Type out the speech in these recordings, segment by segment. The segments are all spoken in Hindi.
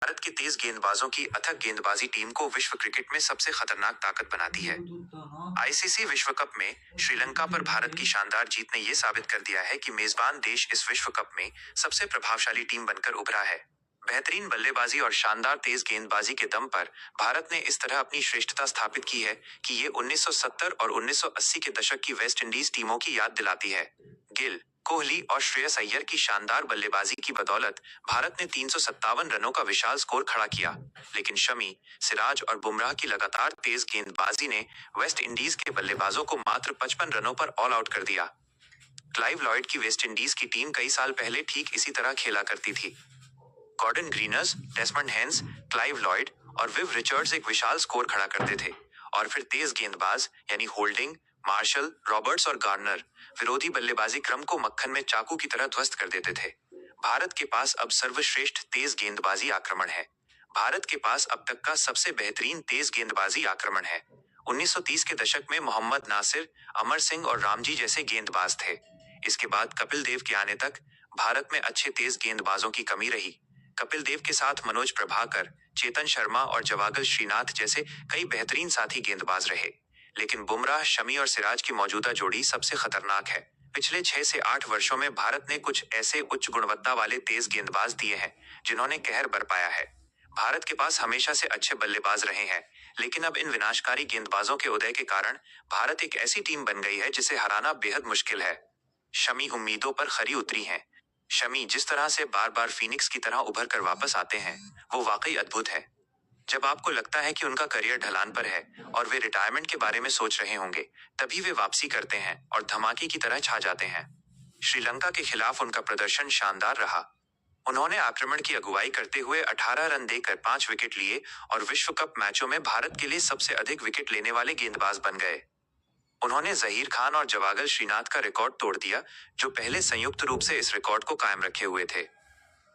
भारत के तेज गेंदबाजों की अथक गेंदबाजी टीम को विश्व क्रिकेट में सबसे खतरनाक ताकत बनाती है। आईसीसी विश्व कप में श्रीलंका पर भारत की शानदार जीत ने यह साबित कर दिया है कि मेजबान देश इस विश्व कप में सबसे प्रभावशाली टीम बनकर उभरा है। बेहतरीन बल्लेबाजी और शानदार तेज गेंदबाजी के दम पर भारत ने इस तरह अपनी श्रेष्ठता स्थापित की है कि ये 1970 और 1980 के दशक की वेस्ट इंडीज टीमों की याद दिलाती है। गिल, कोहली और श्रेयस अय्यर की शानदार बल्लेबाजी की बदौलत भारत ने 357 रनों का विशाल स्कोर खड़ा किया, लेकिन शमी, सिराज और बुमराह की लगातार तेज गेंदबाजी ने वेस्ट इंडीज के बल्लेबाजों को मात्र 55 रनों पर ऑल आउट कर दिया। क्लाइव लॉयड की वेस्ट इंडीज की टीम कई साल पहले ठीक इसी तरह खेला करती थी। Gordon Greenidge, Desmond Haynes, Clive Lloyd और विव रिचर्ड्स एक विशाल स्कोर खड़ा करते थे और फिर तेज गेंदबाज यानी होल्डिंग, मार्शल, रॉबर्ट्स और गार्नर विरोधी बल्लेबाजी क्रम को मक्खन में चाकू की तरह ध्वस्त कर देते थे। भारत के पास अब सर्वश्रेष्ठ तेज गेंदबाजी आक्रमण है। भारत के पास अब तक का सबसे बेहतरीन तेज गेंदबाजी आक्रमण है। 1930 के दशक में मोहम्मद नासिर, अमर सिंह और रामजी जैसे गेंदबाज थे। इसके बाद कपिल देव के आने तक भारत में अच्छे तेज गेंदबाजों की कमी रही। कपिल देव के साथ मनोज प्रभाकर, चेतन शर्मा और जवागल श्रीनाथ जैसे कई बेहतरीन साथी गेंदबाज रहे, लेकिन बुमराह, शमी और सिराज की मौजूदा जोड़ी सबसे खतरनाक है। पिछले 6 से 8 वर्षों में भारत ने कुछ ऐसे उच्च गुणवत्ता वाले तेज गेंदबाज दिए हैं जिन्होंने कहर बरपाया है। भारत के पास हमेशा से अच्छे बल्लेबाज रहे हैं, लेकिन अब इन विनाशकारी गेंदबाजों के उदय के कारण भारत एक ऐसी टीम बन गई है जिसे हराना बेहद मुश्किल है। शमी उम्मीदों पर खरी उतरी हैं। शमी जिस तरह से बार बार फीनिक्स की तरह उभर कर वापस आते हैं, वो वाकई अद्भुत है। जब आपको लगता है कि उनका करियर ढलान पर है और वे रिटायरमेंट के बारे में सोच रहे होंगे, तभी वे वापसी करते हैं और धमाके की तरह छा जाते हैं। श्रीलंका के खिलाफ उनका प्रदर्शन शानदार रहा। उन्होंने आक्रमण की अगुवाई करते हुए 18 रन देकर 5 विकेट लिए और विश्व कप मैचों में भारत के लिए सबसे अधिक विकेट लेने वाले गेंदबाज बन गए। उन्होंने जहीर खान और जवागल श्रीनाथ का रिकॉर्ड तोड़ दिया, जो पहले संयुक्त रूप से इस रिकॉर्ड को कायम रखे हुए थे।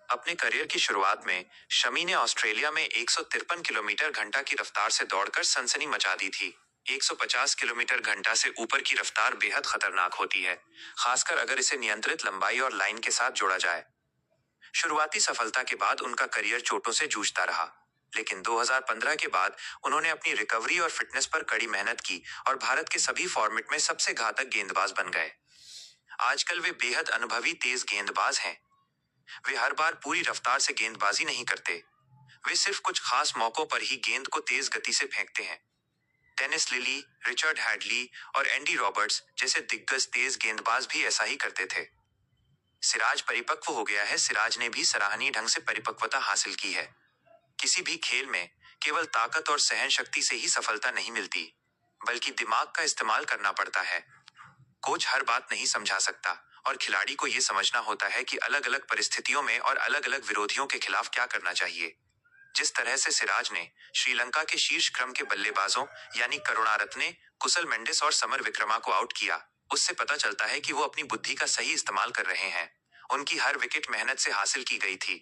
अपने करियर की शुरुआत में शमी ने ऑस्ट्रेलिया में 153 किलोमीटर घंटा की रफ्तार से दौड़कर सनसनी मचा दी थी। 150 किलोमीटर घंटा से ऊपर की रफ्तार बेहद खतरनाक होती है, खासकर अगर इसे नियंत्रित लंबाई और लाइन के साथ जोड़ा जाए। शुरुआती सफलता के बाद उनका करियर चोटों से जूझता रहा, लेकिन 2015 के बाद उन्होंने अपनी रिकवरी और फिटनेस पर कड़ी मेहनत की और भारत के सभी फॉर्मेट में सबसे घातक गेंदबाज बन गए। आजकल वे बेहद अनुभवी तेज गेंदबाज हैं। वे हर बार पूरी रफ्तार से गेंदबाजी नहीं करते, वे सिर्फ कुछ खास मौकों पर ही गेंद को तेज गति से फेंकते हैं। डेनिस लिली, रिचर्ड हैडली और एंडी रॉबर्ट्स जैसे दिग्गज तेज गेंदबाज भी ऐसा ही करते थे। सिराज परिपक्व हो गया है। सिराज ने भी सराहनीय ढंग से परिपक्वता हासिल की है। किसी भी खेल में केवल ताकत और सहन शक्ति से ही सफलता नहीं मिलती, बल्कि दिमाग का इस्तेमाल करना पड़ता है। कोच हर बात नहीं समझा सकता और खिलाड़ी को यह समझना होता है कि अलग अलग परिस्थितियों में और अलग अलग विरोधियों के खिलाफ क्या करना चाहिए। जिस तरह से सिराज ने श्रीलंका के शीर्ष क्रम के बल्लेबाजों यानी करुणारत्ने, कुशल मेंडिस और समर विक्रमा को आउट किया, उससे पता चलता है कि वो अपनी बुद्धि का सही इस्तेमाल कर रहे हैं। उनकी हर विकेट मेहनत से हासिल की गई थी।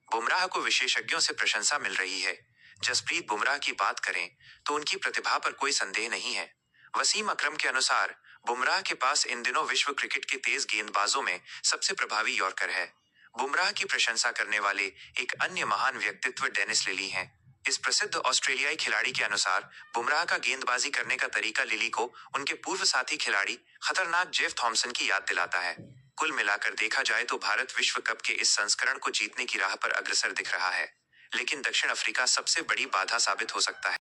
बुमराह को विशेषज्ञों से प्रशंसा मिल रही है। जसप्रीत बुमराह की बात करें तो उनकी प्रतिभा पर कोई संदेह नहीं है। वसीम अकरम के अनुसार बुमराह के पास इन दिनों विश्व क्रिकेट के तेज गेंदबाजों में सबसे प्रभावी यॉर्कर है। बुमराह की प्रशंसा करने वाले एक अन्य महान व्यक्तित्व डेनिस लिली हैं। इस प्रसिद्ध ऑस्ट्रेलियाई खिलाड़ी के अनुसार बुमराह का गेंदबाजी करने का तरीका लिली को उनके पूर्व साथी खिलाड़ी खतरनाक जेफ थॉमसन की याद दिलाता है। कुल मिलाकर देखा जाए तो भारत विश्व कप के इस संस्करण को जीतने की राह पर अग्रसर दिख रहा है, लेकिन दक्षिण अफ्रीका सबसे बड़ी बाधा साबित हो सकता है।